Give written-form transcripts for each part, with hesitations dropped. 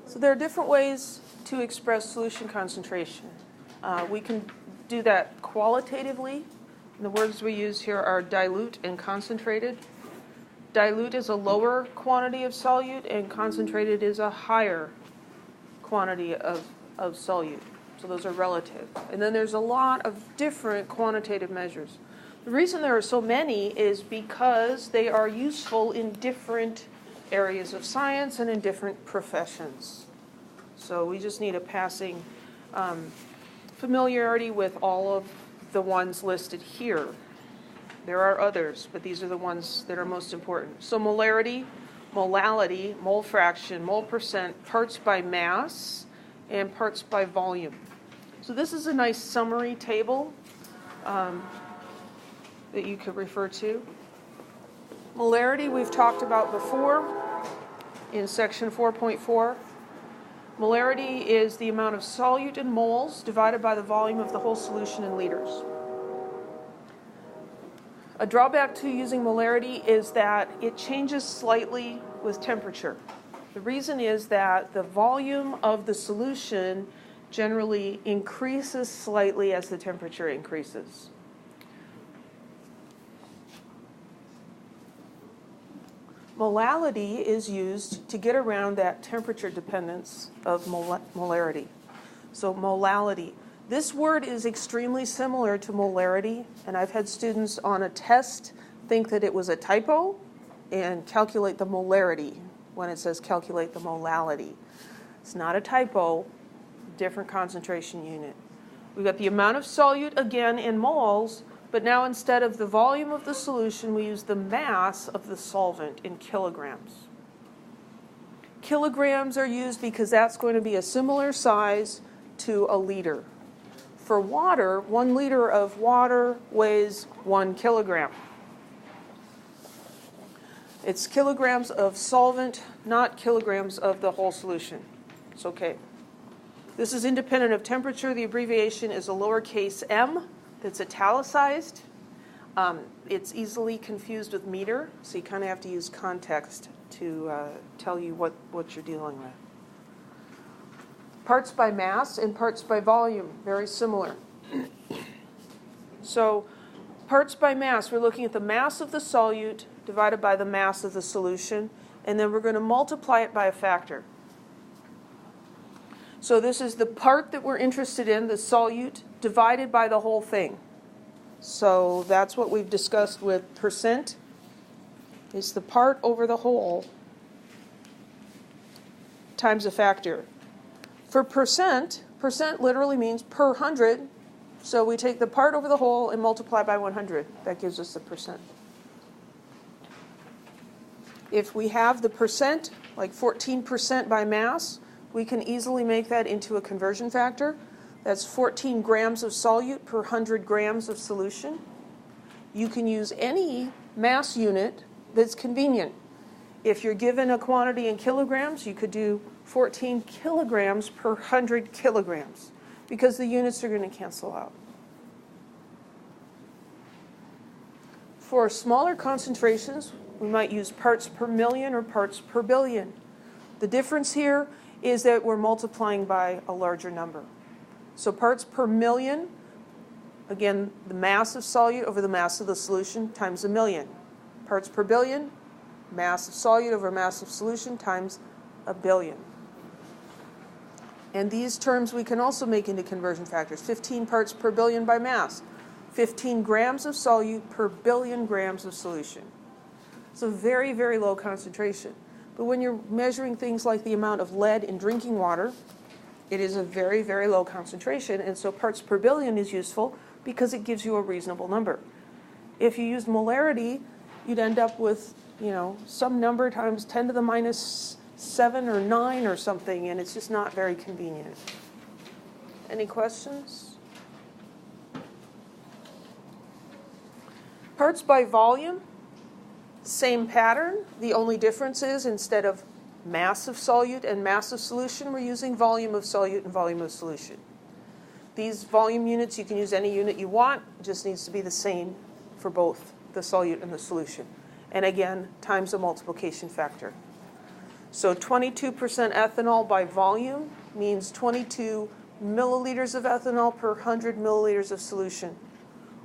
So there are different ways to express solution concentration. We can do that qualitatively. The words we use here are dilute and concentrated. Dilute is a lower quantity of solute, and concentrated is a higher quantity of solute. So those are relative. And then there's a lot of different quantitative measures. The reason there are so many is because they are useful in different areas of science and in different professions. So we just need a passing familiarity with all of the ones listed here. There are others, but these are the ones that are most important. So molarity, molality, mole fraction, mole percent, parts by mass, and parts by volume. So this is a nice summary table that you could refer to. Molarity we've talked about before in section 4.4. Molarity is the amount of solute in moles divided by the volume of the whole solution in liters. A drawback to using molarity is that it changes slightly with temperature. The reason is that the volume of the solution generally increases slightly as the temperature increases. Molality is used to get around that temperature dependence of molarity. So molality. This word is extremely similar to molarity, and I've had students on a test think that it was a typo and calculate the molarity when it says calculate the molality. It's not a typo, different concentration unit. We've got the amount of solute again in moles, but now instead of the volume of the solution, we use the mass of the solvent in kilograms. Kilograms are used because that's going to be a similar size to a liter. For water, 1 liter of water weighs 1 kilogram. It's kilograms of solvent, not kilograms of the whole solution. It's okay. This is independent of temperature. The abbreviation is a lowercase m that's italicized. It's easily confused with meter, so you kind of have to use context to tell you what you're dealing with. Parts by mass and parts by volume, very similar. So parts by mass, we're looking at the mass of the solute divided by the mass of the solution, and then we're going to multiply it by a factor. So this is the part that we're interested in, the solute, divided by the whole thing. So that's what we've discussed with percent. It's the part over the whole times a factor. For percent literally means per 100. So we take the part over the whole and multiply by 100. That gives us the percent. If we have the percent, like 14% by mass, we can easily make that into a conversion factor. That's 14 grams of solute per 100 grams of solution. You can use any mass unit that's convenient. If you're given a quantity in kilograms, you could do 14 kilograms per 100 kilograms because the units are going to cancel out. For smaller concentrations, we might use parts per million or parts per billion. The difference here is that we're multiplying by a larger number. So parts per million, again, the mass of solute over the mass of the solution times a million. Parts per billion, mass of solute over mass of solution times a billion. And these terms we can also make into conversion factors. 15 parts per billion by mass. 15 grams of solute per billion grams of solution. So very, very low concentration. But when you're measuring things like the amount of lead in drinking water, it is a very, very low concentration, and so parts per billion is useful because it gives you a reasonable number. If you used molarity, you'd end up with, some number times 10 to the minus 7 or 9 or something, and it's just not very convenient. Any questions? Parts by volume, same pattern. The only difference is instead of mass of solute and mass of solution, we're using volume of solute and volume of solution. These volume units, you can use any unit you want. It just needs to be the same for both the solute and the solution. And again, times a multiplication factor. So 22% ethanol by volume means 22 milliliters of ethanol per 100 milliliters of solution.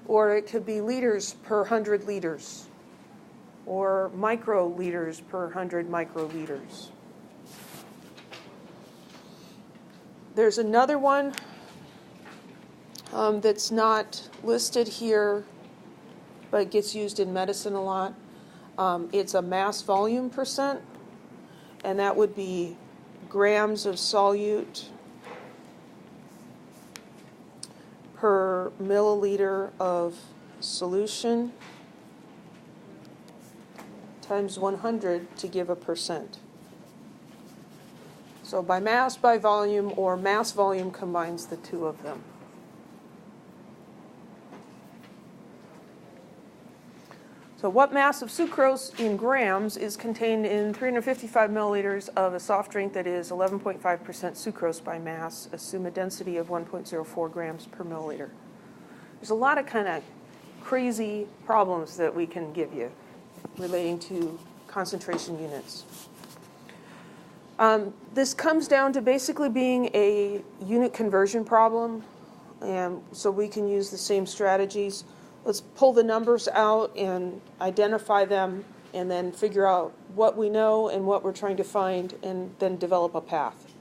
Or it could be liters per 100 liters, or microliters per 100 microliters. There's another one that's not listed here, but gets used in medicine a lot. It's a mass volume percent, and that would be grams of solute per milliliter of solution times 100 to give a percent. So by volume, or mass volume combines the two of them. So what mass of sucrose in grams is contained in 355 milliliters of a soft drink that is 11.5% sucrose by mass? Assume a density of 1.04 grams per milliliter. There's a lot of kind of crazy problems that we can give you relating to concentration units. This comes down to basically being a unit conversion problem, and so we can use the same strategies. Let's pull the numbers out and identify them, and then figure out what we know and what we're trying to find, and then develop a path.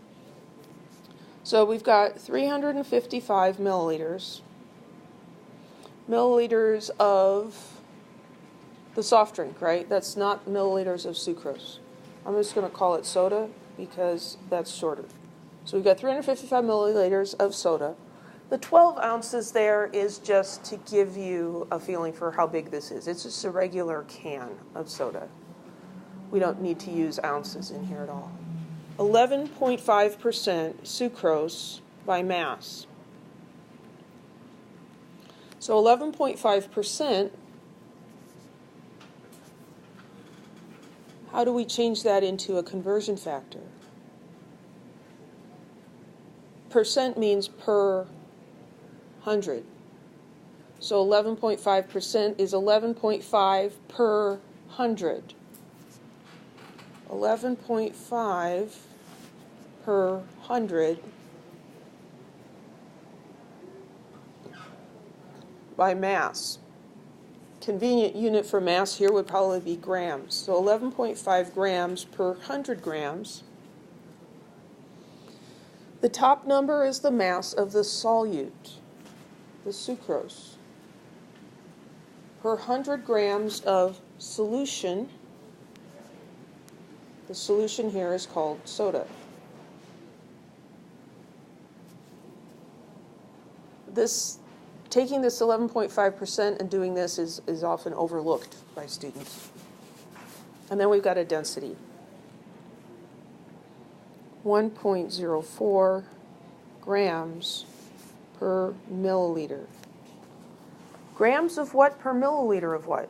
So we've got 355 milliliters of the soft drink, right? That's not milliliters of sucrose. I'm just going to call it soda because that's shorter. So we've got 355 milliliters of soda. The 12 ounces there is just to give you a feeling for how big this is. It's just a regular can of soda. We don't need to use ounces in here at all. 11.5% sucrose by mass. So 11.5%, how do we change that into a conversion factor? Percent means per 100. So 11.5% is 11.5 per 100. 11.5 per 100 by mass. Convenient unit for mass here would probably be grams. So 11.5 grams per 100 grams. The top number is the mass of the solute, the sucrose. Per 100 grams of solution, the solution here is called soda. Taking this 11.5% and doing this is often overlooked by students. And then we've got a density. 1.04 grams per milliliter. Grams of what per milliliter of what?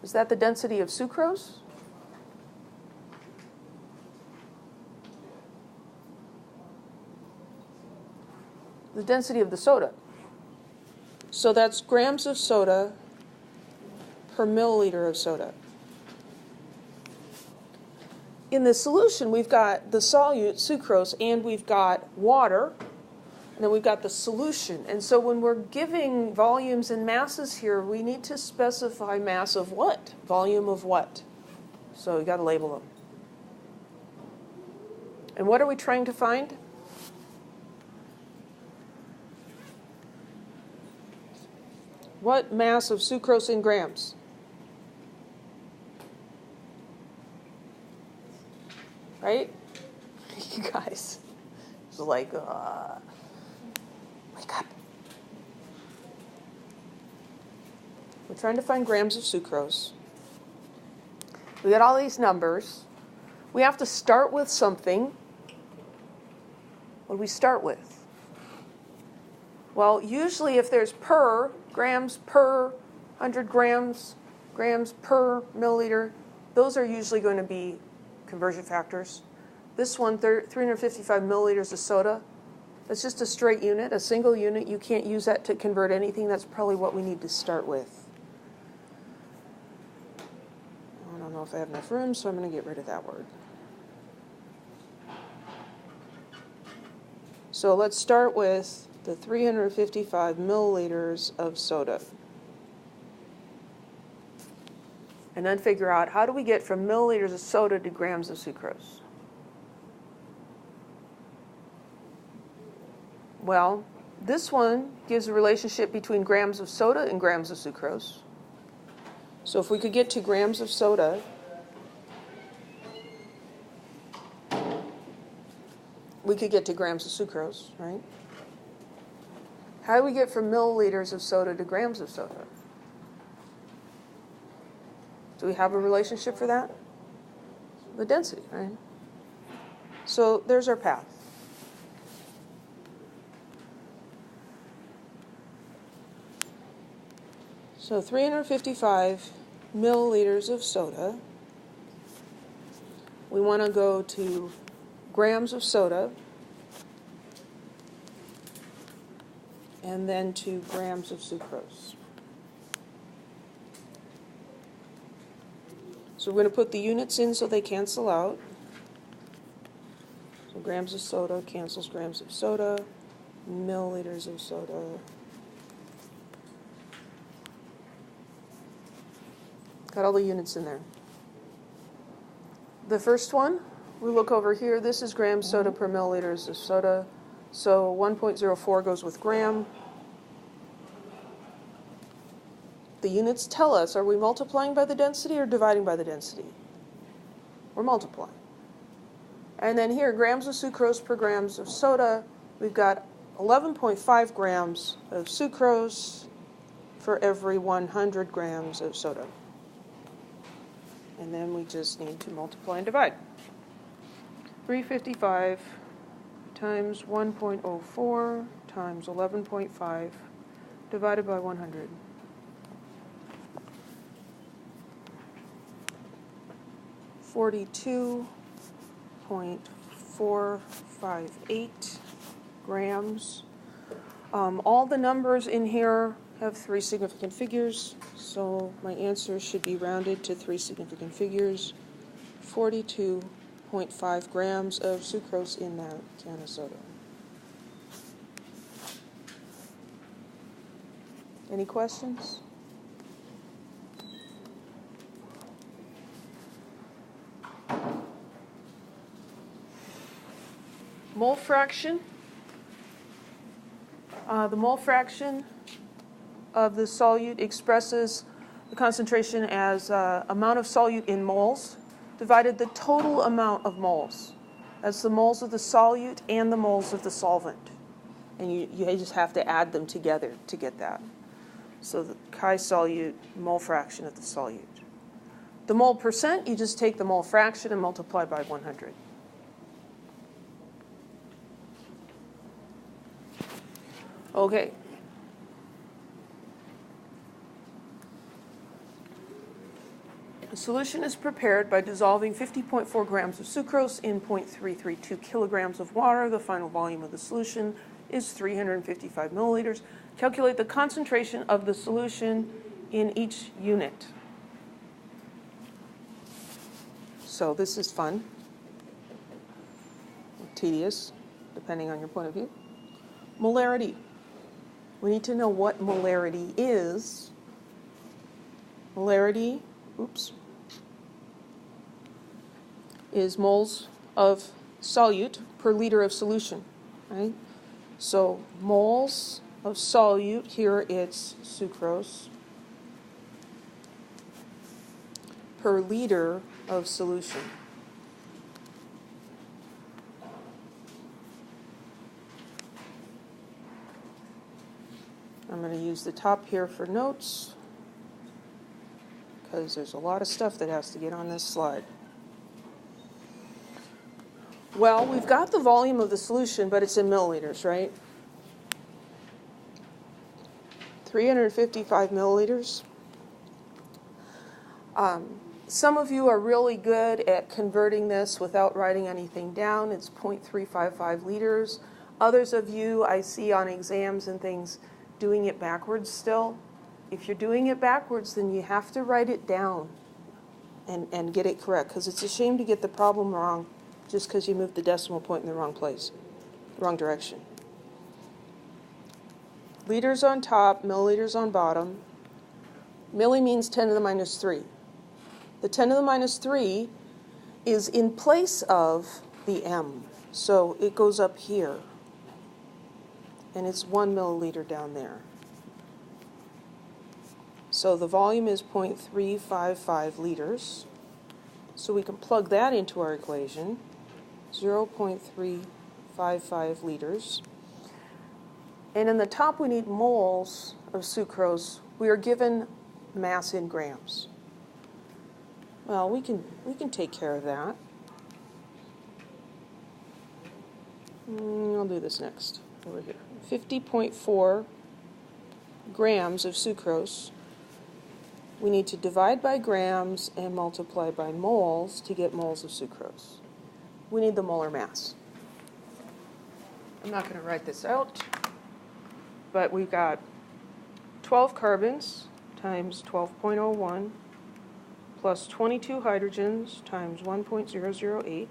Is that the density of sucrose? The density of the soda. So that's grams of soda per milliliter of soda. In the solution, we've got the solute, sucrose, and we've got water, and then we've got the solution. And so when we're giving volumes and masses here, we need to specify mass of what? Volume of what? So we've got to label them. And what are we trying to find? What mass of sucrose in grams? Right? You guys, it's like, wake up. We're trying to find grams of sucrose. We got all these numbers. We have to start with something. What do we start with? Well, usually if there's grams per 100 grams, grams per milliliter, those are usually going to be conversion factors. This one, 355 milliliters of soda, that's just a straight unit, a single unit. You can't use that to convert anything. That's probably what we need to start with. know if I have enough room, so I'm going to get rid of that word. So let's start with the 355 milliliters of soda. And then figure out, how do we get from milliliters of soda to grams of sucrose? Well, this one gives a relationship between grams of soda and grams of sucrose. So if we could get to grams of soda, we could get to grams of sucrose, right? How do we get from milliliters of soda to grams of soda? Do we have a relationship for that? The density, right? So there's our path. So 355 milliliters of soda. We want to go to grams of soda, and then to grams of sucrose. So we're going to put the units in so they cancel out. So grams of soda cancels grams of soda, milliliters of soda. Got all the units in there. The first one, we look over here. This is grams soda per milliliters of soda. So 1.04 goes with gram. The units tell us, are we multiplying by the density or dividing by the density? We're multiplying. And then here, grams of sucrose per grams of soda, we've got 11.5 grams of sucrose for every 100 grams of soda. And then we just need to multiply and divide. 355 times 1.04 times 11.5 divided by 100. 42.458 grams. All the numbers in here have three significant figures, so my answer should be rounded to three significant figures. 42.5 grams of sucrose in that can of soda. Any questions? Mole fraction. The mole fraction of the solute expresses the concentration as amount of solute in moles divided the total amount of moles. That's the moles of the solute and the moles of the solvent. And you just have to add them together to get that. So the chi-solute mole fraction of the solute. The mole percent, you just take the mole fraction and multiply by 100. Okay. The solution is prepared by dissolving 50.4 grams of sucrose in 0.332 kilograms of water. The final volume of the solution is 355 milliliters. Calculate the concentration of the solution in each unit. So this is fun, tedious, depending on your point of view. Molarity. We need to know what molarity is. Molarity, is moles of solute per liter of solution, right? So moles of solute, here it's sucrose, per liter of solution. I'm going to use the top here for notes because there's a lot of stuff that has to get on this slide. Well, we've got the volume of the solution, but it's in milliliters, right? 355 milliliters. Some of you are really good at converting this without writing anything down. It's 0.355 liters. Others of you I see on exams and things doing it backwards still. If you're doing it backwards, then you have to write it down and get it correct, because it's a shame to get the problem wrong just because you moved the decimal point in the wrong place, wrong direction. Liters on top, milliliters on bottom. Milli means 10 to the minus 3. The 10 to the minus 3 is in place of the m, so it goes up here, and it's 1 milliliter down there. So the volume is 0.355 liters. So we can plug that into our equation, 0.355 liters. And in the top we need moles of sucrose. We are given mass in grams. Well, we can take care of that. I'll do this next, over here. 50.4 grams of sucrose. We need to divide by grams and multiply by moles to get moles of sucrose. We need the molar mass. I'm not going to write this out, but we've got 12 carbons times 12.01 plus 22 hydrogens times 1.008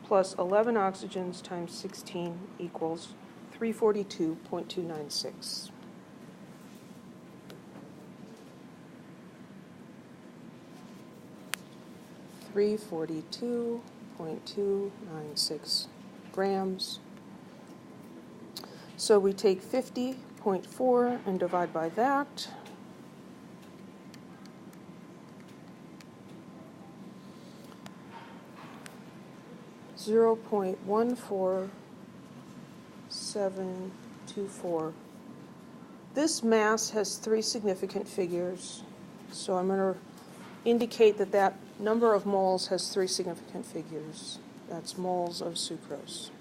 plus 11 oxygens times 16 equals 342.296. .296 grams. So we take 50.4 and divide by that. .14724. This mass has 3 significant figures, so I'm going to indicate that that number of moles has 3 significant figures. That's moles of sucrose.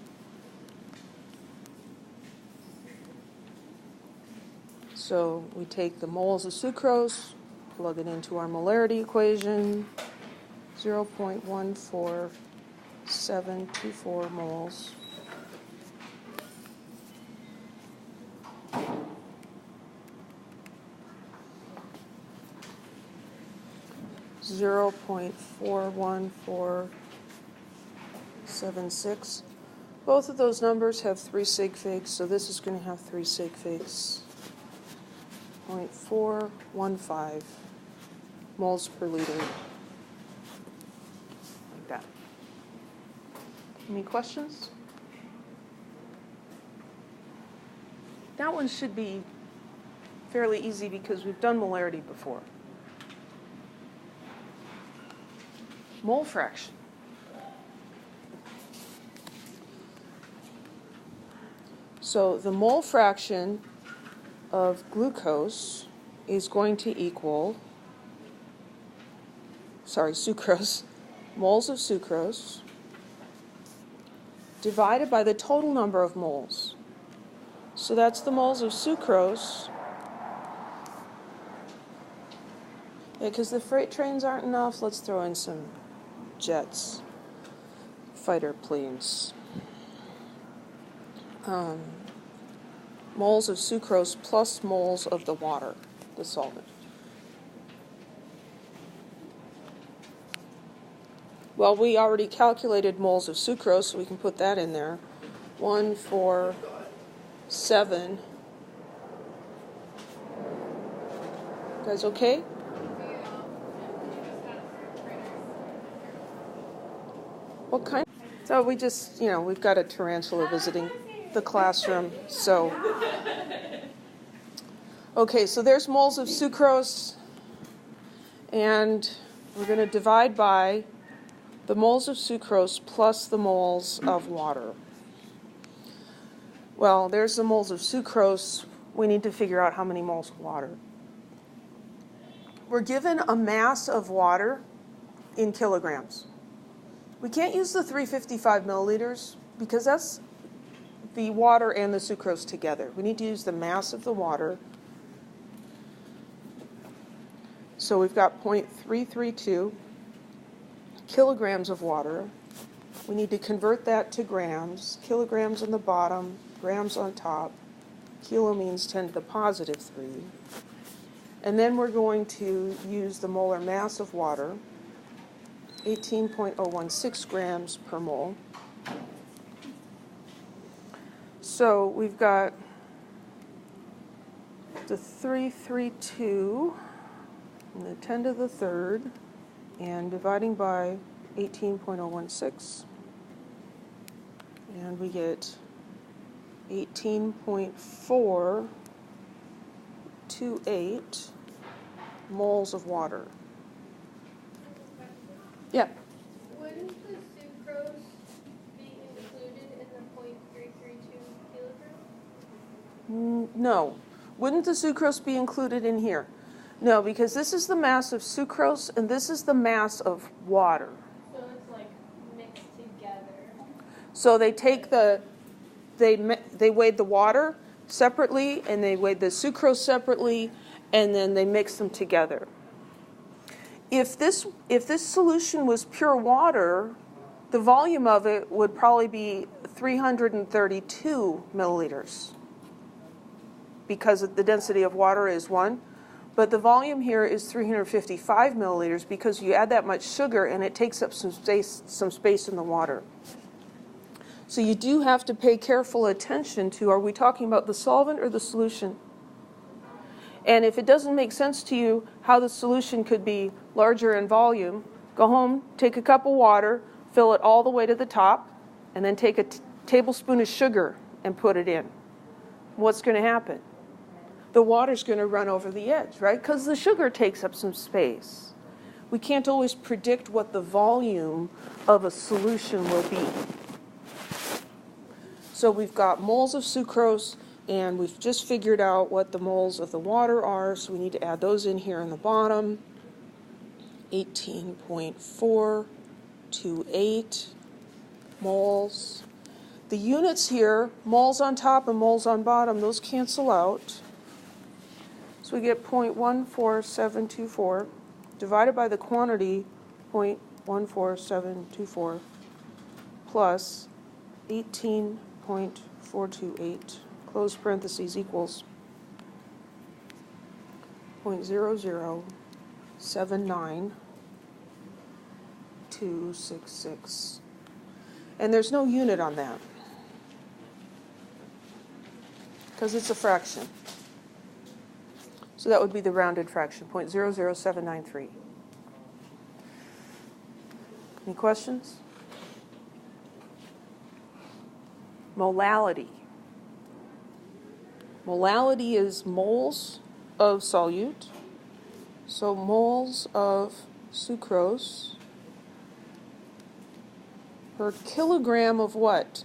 So we take the moles of sucrose, plug it into our molarity equation, 0.14724 moles. .41476. Both of those numbers have 3 sig figs, so this is going to have 3 sig figs. 0.415 moles per liter. Like that. Any questions? That one should be fairly easy because we've done molarity before. Mole fraction. So the mole fraction of glucose is going to equal, sucrose, moles of sucrose divided by the total number of moles. So that's the moles of sucrose. Because the freight trains aren't enough, let's throw in some jets, fighter planes. Moles of sucrose plus moles of the water, the solvent. Well, we already calculated moles of sucrose, so we can put that in there. 147. You guys okay? What kind? So we just, we've got a tarantula visiting the classroom, so. Okay, so there's moles of sucrose, and we're going to divide by the moles of sucrose plus the moles of water. Well, there's the moles of sucrose. We need to figure out how many moles of water. We're given a mass of water in kilograms. We can't use the 355 milliliters because that's the water and the sucrose together. We need to use the mass of the water. So we've got 0.332 kilograms of water. We need to convert that to grams. Kilograms on the bottom, grams on top. Kilo means 10 to the positive 3. And then we're going to use the molar mass of water, 18.016 grams per mole. So we've got the 332 and the 10 to the third, and dividing by 18.016, and we get 18.428 moles of water. Yeah. Wouldn't the sucrose be included in the 0.332 kilograms? No. Wouldn't the sucrose be included in here? No, because this is the mass of sucrose and this is the mass of water. So it's like mixed together. So they take they weighed the water separately and they weighed the sucrose separately, and then they mix them together. If this solution was pure water, the volume of it would probably be 332 milliliters, because the density of water is 1. But the volume here is 355 milliliters because you add that much sugar and it takes up some space in the water. So you do have to pay careful attention to, are we talking about the solvent or the solution? And if it doesn't make sense to you how the solution could be larger in volume, go home, take a cup of water, fill it all the way to the top, and then take a tablespoon of sugar and put it in. What's going to happen? The water's going to run over the edge, right? Because the sugar takes up some space. We can't always predict what the volume of a solution will be. So we've got moles of sucrose, and we've just figured out what the moles of the water are, so we need to add those in here in the bottom. 18.428 moles. The units here, moles on top and moles on bottom, those cancel out. So we get 0.14724 divided by the quantity, 0.14724, plus 18.428, close parentheses, equals 0.0079266. And there's no unit on that, because it's a fraction. So that would be the rounded fraction, 0.00793. Any questions? Molality. Molality is moles of solute. So moles of sucrose per kilogram of what?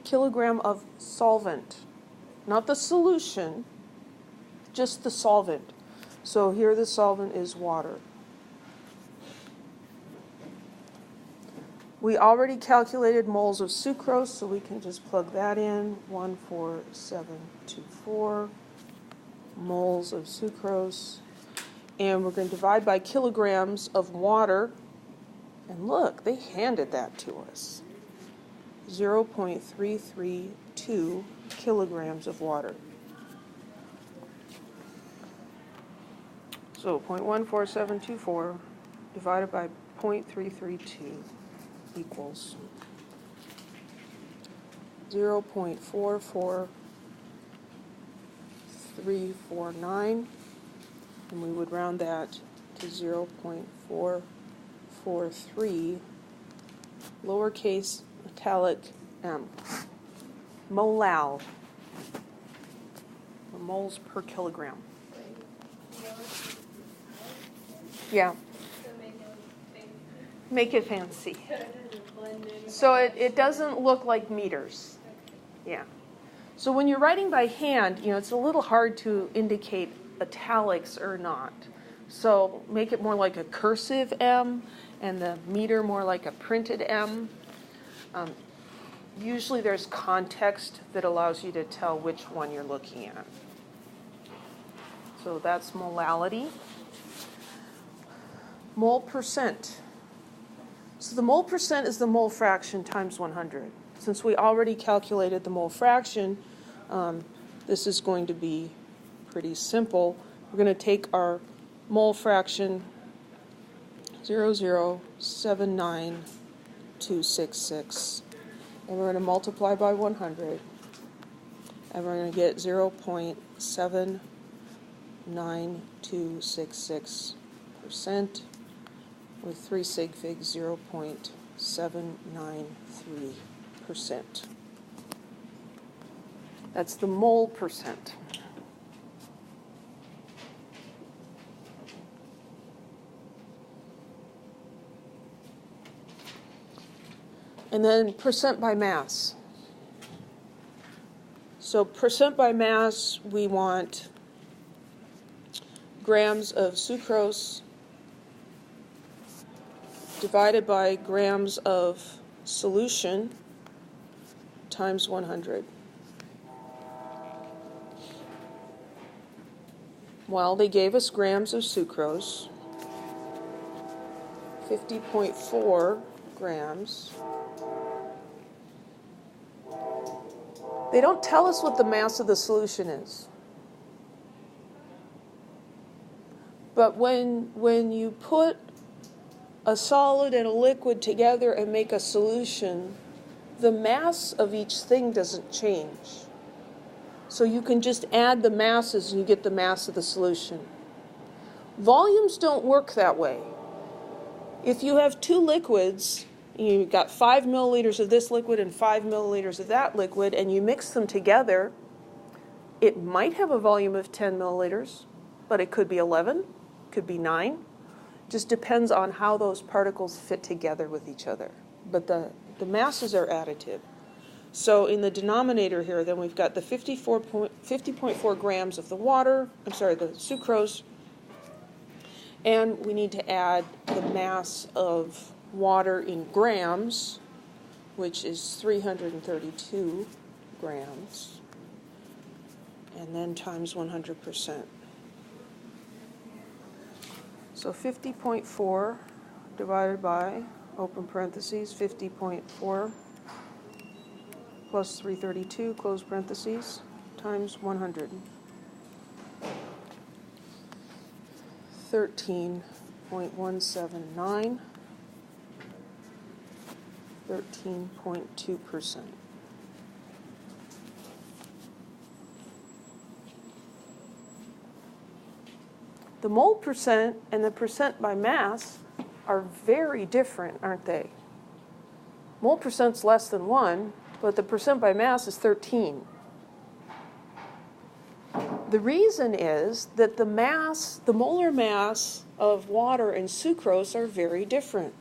Kilogram of solvent. Not the solution, just the solvent. So here the solvent is water. We already calculated moles of sucrose, so we can just plug that in, 14724 moles of sucrose. And we're going to divide by kilograms of water. And look, they handed that to us. 0.332 kilograms of water. So 0.14724 divided by 0.332 equals 0.44349, and we would round that to 0.443, lowercase italic m, molal, or moles per kilogram. Yeah. Make it fancy. So it doesn't look like meters. Yeah. So when you're writing by hand, it's a little hard to indicate italics or not. So make it more like a cursive M and the meter more like a printed M. Usually there's context that allows you to tell which one you're looking at. So that's molality. Mole percent. So the mole percent is the mole fraction times 100. Since we already calculated the mole fraction, this is going to be pretty simple. We're going to take our mole fraction 0.0079266, and we're going to multiply by 100, and we're going to get 0.79266% with 3 sig figs 0.793%. That's the mole percent. And then percent by mass. So percent by mass, we want grams of sucrose divided by grams of solution times 100. Well, they gave us grams of sucrose, 50.4 grams. They don't tell us what the mass of the solution is. But when you put a solid and a liquid together and make a solution, the mass of each thing doesn't change. So you can just add the masses and you get the mass of the solution. Volumes don't work that way. If you have two liquids, you've got 5 milliliters of this liquid and 5 milliliters of that liquid, and you mix them together, it might have a volume of 10 milliliters, but it could be 11, could be 9. Just depends on how those particles fit together with each other. But the masses are additive. So in the denominator here, then we've got the 50.4 grams of the sucrose, and we need to add the mass of water in grams, which is 332 grams, and then times 100%. So 50.4 divided by, open parentheses, 50.4 plus 332, close parentheses, times 100. 13.179, 13.2%. The mole percent and the percent by mass are very different, aren't they? Mole percent's less than 1, but the percent by mass is 13. The reason is that the molar mass of water and sucrose are very different.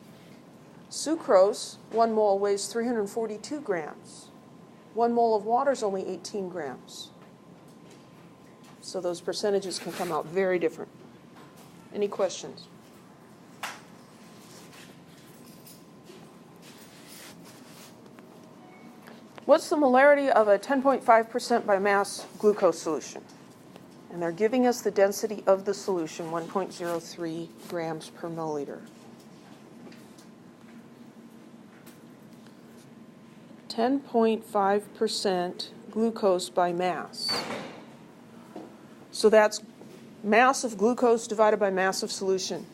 Sucrose, 1 mole weighs 342 grams. 1 mole of water is only 18 grams. So those percentages can come out very different. Any questions? What's the molarity of a 10.5% by mass glucose solution? And they're giving us the density of the solution, 1.03 grams per milliliter. 10.5% glucose by mass. So that's mass of glucose divided by mass of solution.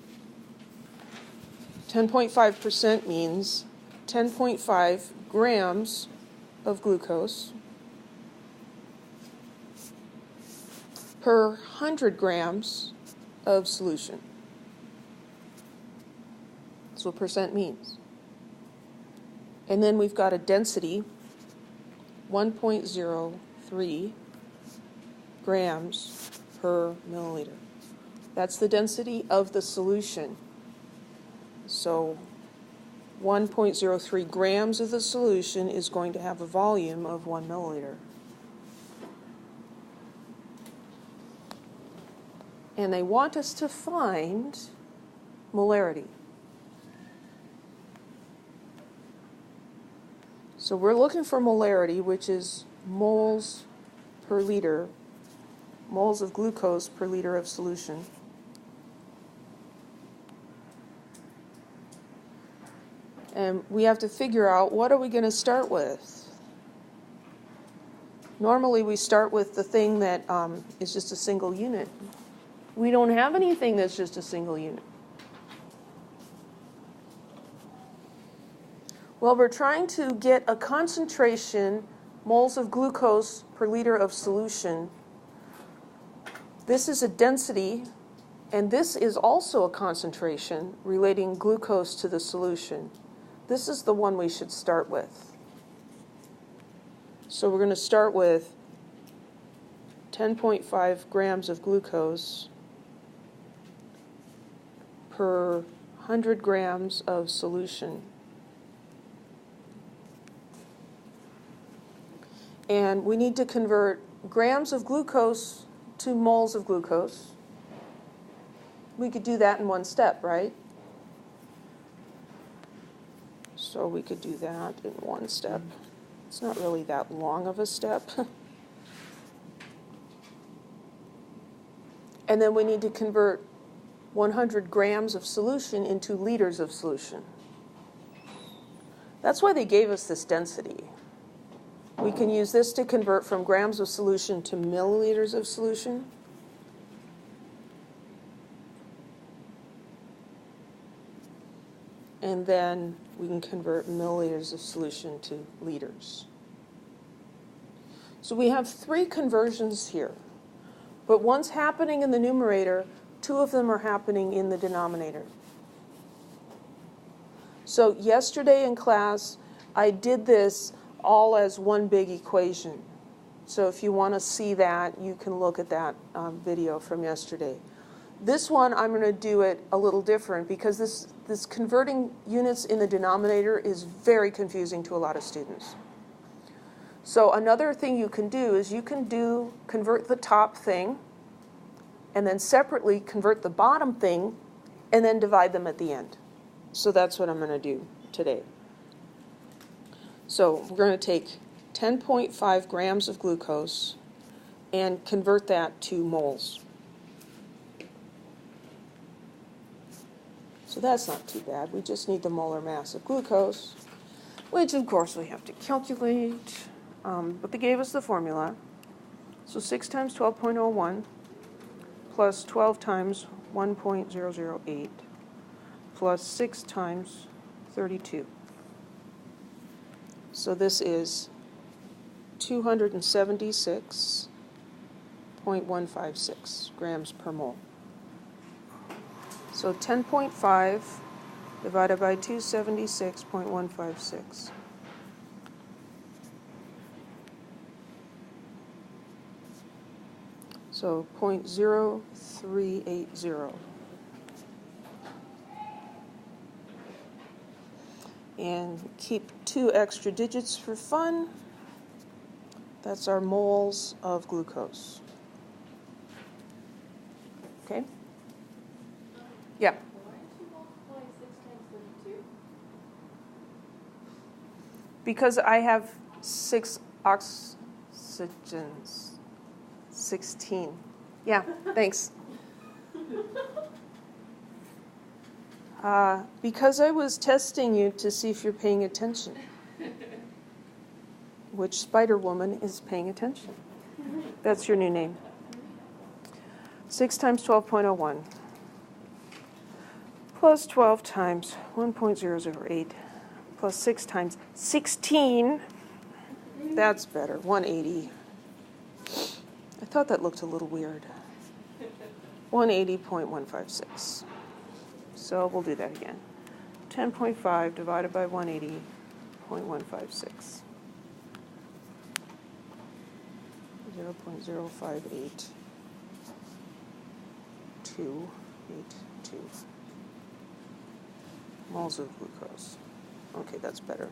10.5% means 10.5 grams of glucose per 100 grams of solution. That's what percent means. And then we've got a density, 1.03 grams per milliliter. That's the density of the solution. So 1.03 grams of the solution is going to have a volume of 1 milliliter. And they want us to find molarity. So we're looking for molarity, which is moles per liter, moles of glucose per liter of solution. And we have to figure out, what are we going to start with? Normally we start with the thing that is just a single unit. We don't have anything that's just a single unit. Well, we're trying to get a concentration, moles of glucose per liter of solution. This is a density, and this is also a concentration relating glucose to the solution. This is the one we should start with. So we're going to start with 10.5 grams of glucose per 100 grams of solution. And we need to convert grams of glucose to moles of glucose. We could do that in one step, right? So we could do that in one step. It's not really that long of a step. And then we need to convert 100 grams of solution into liters of solution. That's why they gave us this density. We can use this to convert from grams of solution to milliliters of solution. And then we can convert milliliters of solution to liters. So we have 3 conversions here. But one's happening in the numerator, 2 of them are happening in the denominator. So yesterday in class, I did this all as one big equation. So if you want to see that, you can look at that video from yesterday. This one, I'm going to do it a little different because this converting units in the denominator is very confusing to a lot of students. So another thing you can do is you can convert the top thing and then separately convert the bottom thing and then divide them at the end. So that's what I'm going to do today. So we're going to take 10.5 grams of glucose and convert that to moles. So that's not too bad. We just need the molar mass of glucose, which of course we have to calculate. But they gave us the formula. So 6 times 12.01 plus 12 times 1.008 plus 6 times 32. So this is 276.156 grams per mole. So 10.5 divided by 276.156. So 0.0380. And keep 2 extra digits for fun. That's our moles of glucose. Okay? Yeah. Why did you multiply 6 times 32? Because I have 6 oxygens. 16. Yeah, thanks. Because I was testing you to see if you're paying attention. Which Spider Woman is paying attention. That's your new name. 6 times 12.01 plus 12 times 1.008 plus 6 times 16. That's better. 180. I thought that looked a little weird. 180.156. So we'll do that again. 10.5 divided by 180.156. 0.058282 moles of glucose. Okay, that's better.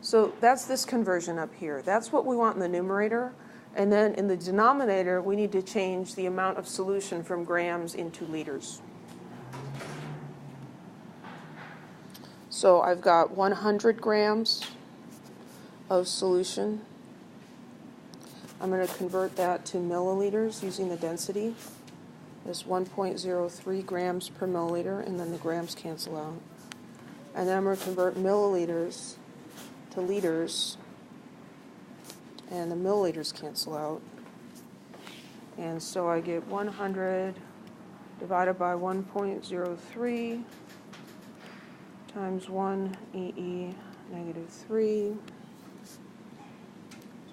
So that's this conversion up here. That's what we want in the numerator. And then in the denominator, we need to change the amount of solution from grams into liters. So I've got 100 grams of solution. I'm going to convert that to milliliters using the density. It's 1.03 grams per milliliter, and then the grams cancel out. And then I'm going to convert milliliters to liters, and the milliliters cancel out. And so I get 100 divided by 1.03 times 1 EE negative 3,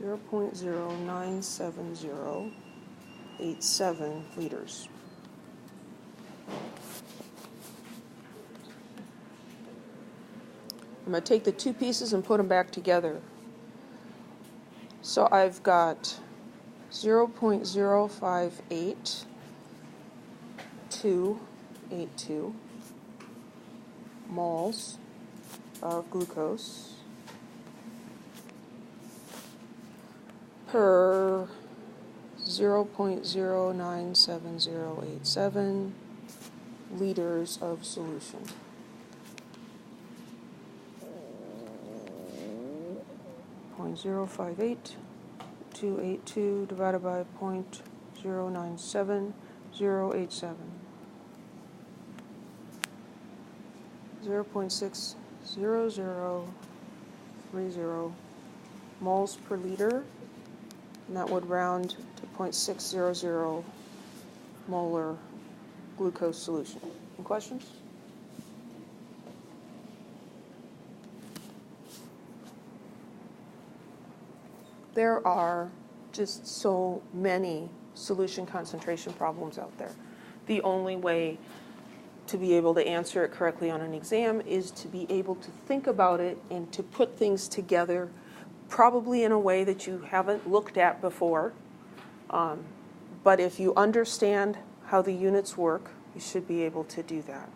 0.097087 liters. I'm going to take the two pieces and put them back together. So I've got 0.058282 moles of glucose per 0.097087 liters of solution. Point 0.058282 divided by 0.097087. 0.60030 moles per liter, and that would round to 0.600 molar glucose solution. Any questions? There are just so many solution concentration problems out there. The only way to be able to answer it correctly on an exam is to be able to think about it and to put things together, probably in a way that you haven't looked at before. But if you understand how the units work, you should be able to do that.